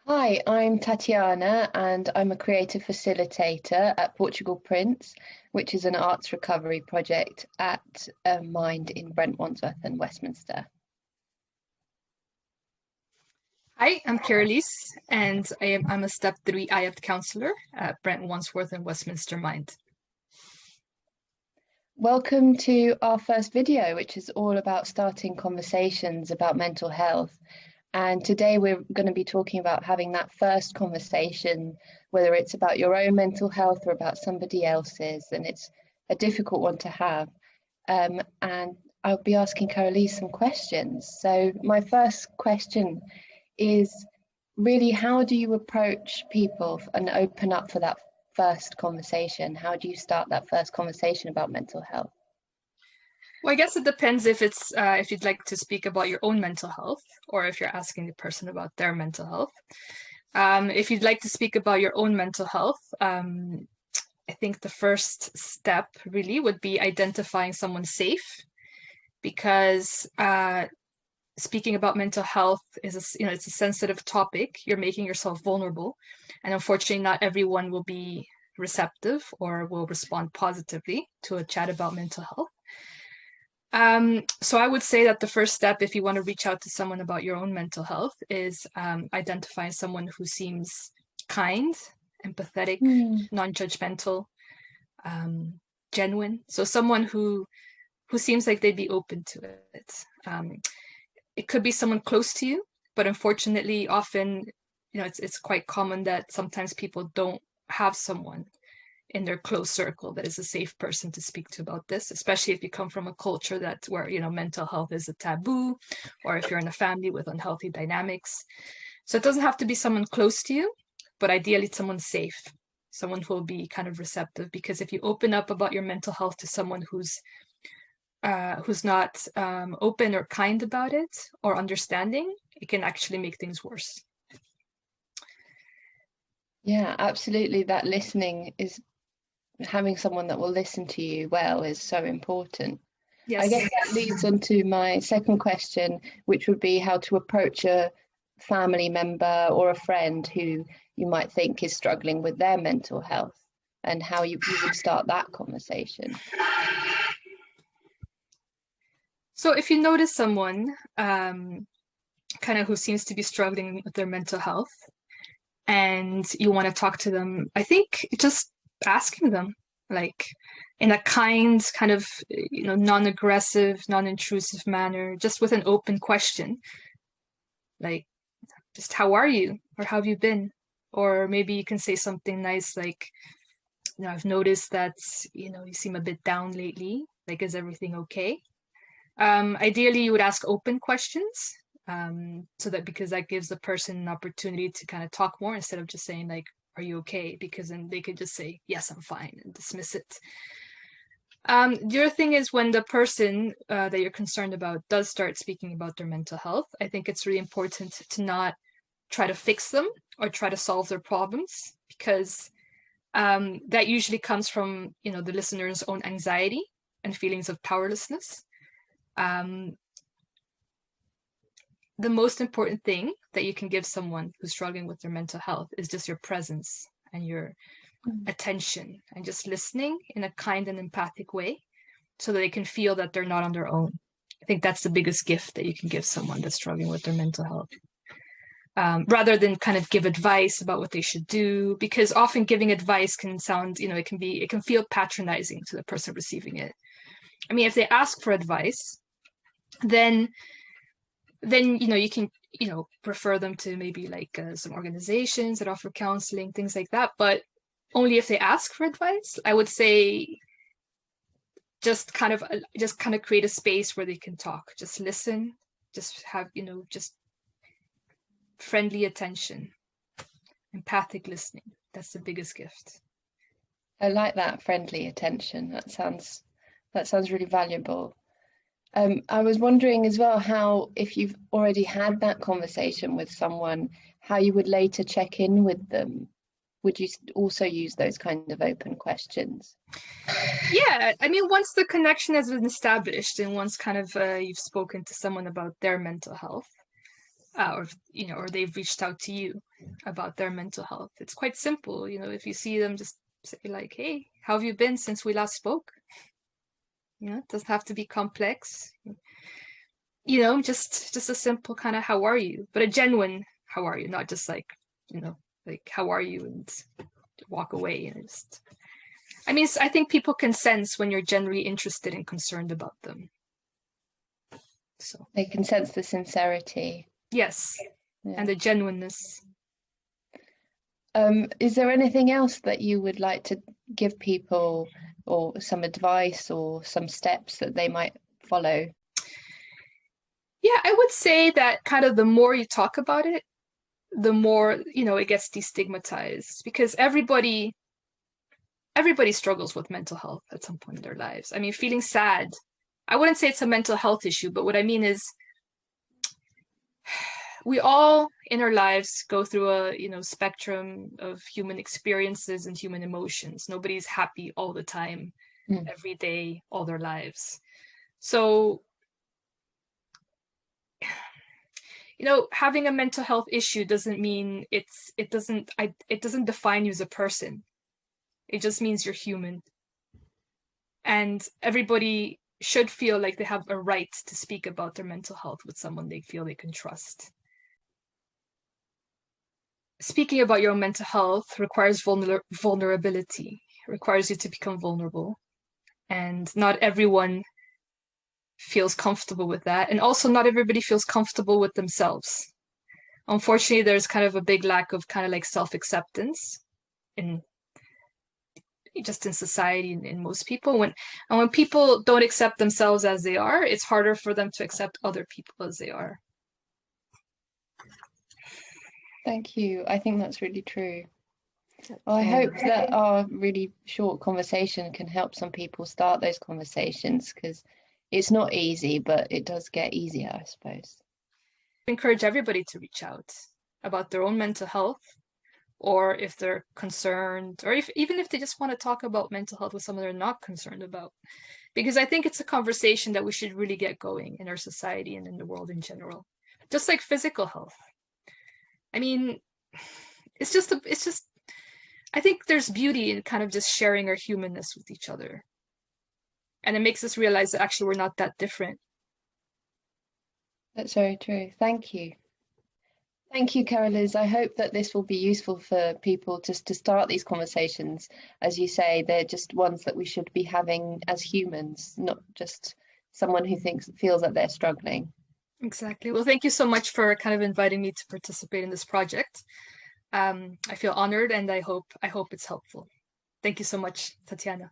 Hi, I'm Tatiana and I'm a creative facilitator at Portugal Prints, which is an arts recovery project at Mind in Brent Wandsworth and Westminster. Hi, I'm Carolise, and I'm a Step 3 IAPT counselor at Brent Wandsworth and Westminster Mind. Welcome to our first video, which is all about starting conversations about mental health. And today we're going to be talking about having that first conversation, whether it's about your own mental health or about somebody else's, and it's a difficult one to have. And I'll be asking Carolise some questions. So my first question is really, how do you approach people and open up for that first conversation? How do you start that first conversation about mental health? Well, I guess it depends if you'd like to speak about your own mental health or if you're asking the person about their mental health. If you'd like to speak about your own mental health, I think the first step really would be identifying someone safe because speaking about mental health it's a sensitive topic. You're making yourself vulnerable, and unfortunately, not everyone will be receptive or will respond positively to a chat about mental health. So I would say that the first step, if you want to reach out to someone about your own mental health, is identifying someone who seems kind, empathetic, non-judgmental, genuine. So someone who seems like they'd be open to it. It could be someone close to you, but unfortunately, often, it's quite common that sometimes people don't have someone in their close circle that is a safe person to speak to about this, especially if you come from a culture that's where, mental health is a taboo, or if you're in a family with unhealthy dynamics. So it doesn't have to be someone close to you, but ideally someone safe, someone who will be kind of receptive, because if you open up about your mental health to someone who's not open or kind about it or understanding, it can actually make things worse. Yeah, absolutely. That listening is having someone that will listen to you well is so important. I Yes. guess that leads on to my second question, which would be how to approach a family member or a friend who you might think is struggling with their mental health and how you would start that conversation. So if you notice someone kind of who seems to be struggling with their mental health and you want to talk to them, I think just asking them, like, in a kind of, non-aggressive, non-intrusive manner, just with an open question, like, just how are you, or how have you been? Or maybe you can say something nice like, I've noticed that, you seem a bit down lately. Like, is everything okay? Ideally, you would ask open questions, so that because that gives the person an opportunity to kind of talk more instead of just saying like, "Are you okay?" Because then they could just say, "Yes, I'm fine," and dismiss it. The other thing is when the person that you're concerned about does start speaking about their mental health, I think it's really important to not try to fix them or try to solve their problems, because that usually comes from the listener's own anxiety and feelings of powerlessness. Um, the most important thing that you can give someone who's struggling with their mental health is just your presence and your attention and just listening in a kind and empathic way so that they can feel that they're not on their own. I think that's the biggest gift that you can give someone that's struggling with their mental health. Rather than kind of give advice about what they should do, because often giving advice can sound, it can feel patronizing to the person receiving it. I mean, if they ask for advice, then you can refer them to maybe like some organizations that offer counseling, things like that, but only if they ask for advice. I would say just kind of create a space where they can talk, just listen, just have just friendly attention, empathic listening. That's the biggest gift. I like that friendly attention. That sounds really valuable. I was wondering as well how, if you've already had that conversation with someone, how you would later check in with them. Would you also use those kind of open questions? Yeah, I mean, once the connection has been established and once kind of you've spoken to someone about their mental health, or or they've reached out to you about their mental health. It's quite simple. If you see them, just say like, hey, how have you been since we last spoke? It doesn't have to be complex. Just a simple kind of how are you, but a genuine how are you, not just like, like how are you and walk away. And I think people can sense when you're genuinely interested and concerned about them. So they can sense the sincerity. Yes. Yeah. And the genuineness. Is there anything else that you would like to give people, or some advice or some steps that they might follow? Yeah, I would say that kind of the more you talk about it, the more, it gets destigmatized, because everybody struggles with mental health at some point in their lives. I mean, feeling sad, I wouldn't say it's a mental health issue, but what I mean is we all in our lives go through a spectrum of human experiences and human emotions. Nobody's happy all the time, every day, all their lives. So, having a mental health issue doesn't mean it doesn't define you as a person. It just means you're human. And everybody should feel like they have a right to speak about their mental health with someone they feel they can trust. Speaking about your own mental health requires vulnerability, requires you to become vulnerable. And not everyone feels comfortable with that. And also not everybody feels comfortable with themselves. Unfortunately, there's kind of a big lack of kind of like self-acceptance in society and in most people. When people don't accept themselves as they are, it's harder for them to accept other people as they are. Thank you. I think that's really true. Well, I hope that our really short conversation can help some people start those conversations, because it's not easy, but it does get easier, I suppose. I encourage everybody to reach out about their own mental health, or if they're concerned, or even if they just want to talk about mental health with someone they're not concerned about. Because I think it's a conversation that we should really get going in our society and in the world in general. Just like physical health. I mean, it's just I think there's beauty in kind of just sharing our humanness with each other. And it makes us realize that actually we're not that different. That's very true. Thank you. Thank you, Caroliz. I hope that this will be useful for people just to start these conversations. As you say, they're just ones that we should be having as humans, not just someone who feels that they're struggling. Exactly. Well, thank you so much for kind of inviting me to participate in this project. I feel honored, and I hope it's helpful. Thank you so much, Tatiana.